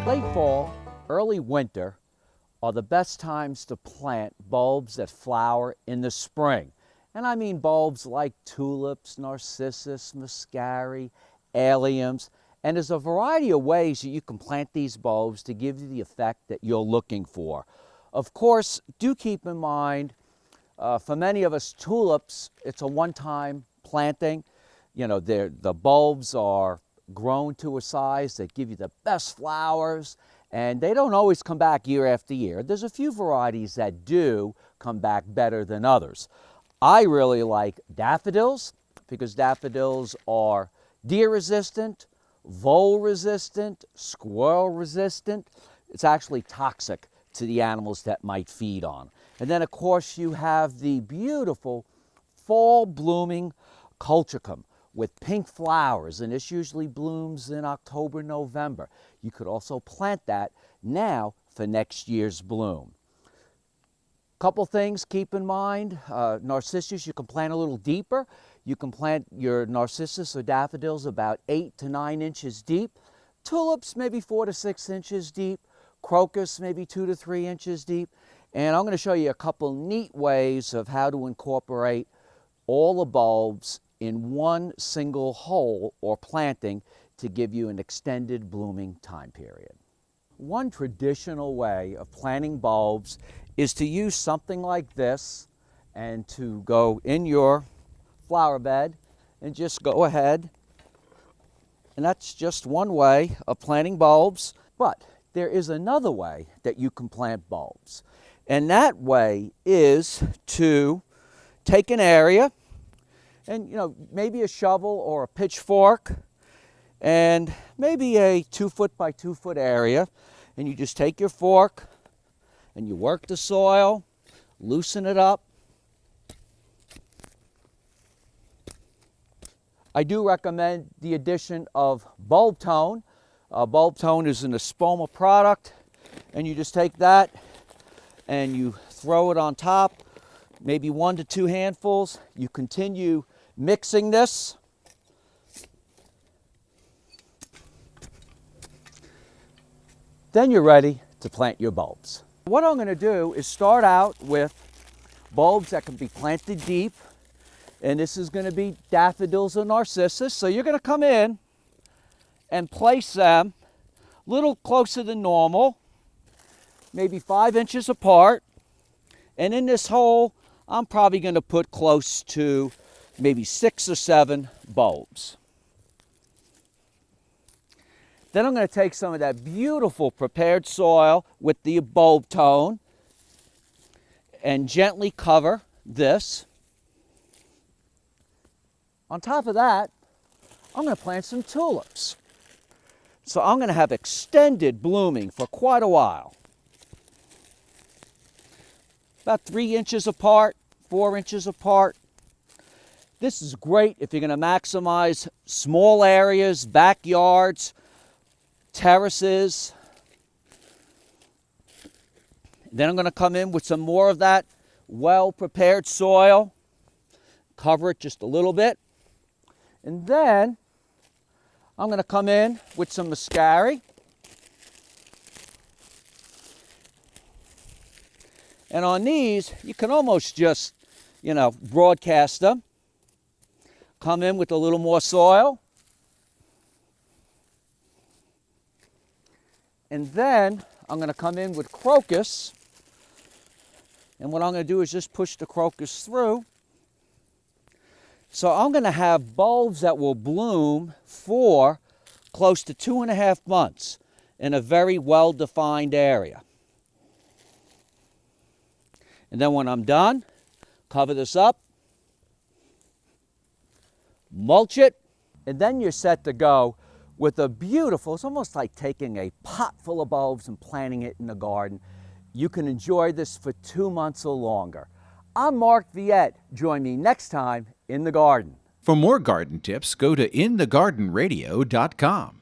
Late fall, early winter are the best times to plant bulbs that flower in the spring. And I mean bulbs like tulips, narcissus, muscari, alliums. And there's a variety of ways that you can plant these bulbs to give you the effect that you're looking for. Of course, do keep in mind, for many of us, tulips, it's a one-time planting. You know, the bulbs are grown to a size that give you the best flowers, and they don't always come back year after year. There's a few varieties that do come back better than others. I really like daffodils because daffodils are deer resistant, vole resistant, squirrel resistant. It's actually toxic to the animals that might feed on. And then of course you have the beautiful fall blooming colchicum with pink flowers, and this usually blooms in October, November. You could also plant that now for next year's bloom. Couple things keep in mind. Narcissus you can plant a little deeper. You can plant your narcissus or daffodils about 8 to 9 inches deep. Tulips maybe 4 to 6 inches deep. Crocus maybe 2 to 3 inches deep. And I'm going to show you a couple neat ways of how to incorporate all the bulbs in one single hole or planting to give you an extended blooming time period. One traditional way of planting bulbs is to use something like this and to go in your flower bed and just go ahead. And that's just one way of planting bulbs. But there is another way that you can plant bulbs. And that way is to take an area and, maybe a shovel or a pitchfork and maybe a 2 foot by 2 foot area. And you just take your fork and you work the soil, loosen it up. I do recommend the addition of bulb tone. Bulb tone is an Espoma product, and you just take that and you throw it on top, maybe 1 to 2 handfuls. You continue mixing this. Then you're ready to plant your bulbs. What I'm going to do is start out with bulbs that can be planted deep, and this is going to be daffodils or narcissus. So you're going to come in and place them a little closer than normal, maybe 5 inches apart. And in this hole, I'm probably going to put close to maybe 6 or 7 bulbs. Then I'm going to take some of that beautiful prepared soil with the bulb tone and gently cover this. On top of that, I'm going to plant some tulips. So I'm going to have extended blooming for quite a while. About 3 inches apart, 4 inches apart. This is great if you're going to maximize small areas, backyards, terraces. Then I'm going to come in with some more of that well-prepared soil. Cover it just a little bit. And then I'm going to come in with some muscari. And on these, you can almost just, broadcast them. Come in with a little more soil. And then I'm going to come in with crocus. And what I'm going to do is just push the crocus through. So I'm going to have bulbs that will bloom for close to 2.5 months in a very well-defined area. And then when I'm done, cover this up, mulch it, and then you're set to go with a beautiful, it's almost like taking a pot full of bulbs and planting it in the garden. You can enjoy this for 2 months or longer. I'm Mark Viette. Join me next time in the garden. For more garden tips, go to inthegardenradio.com.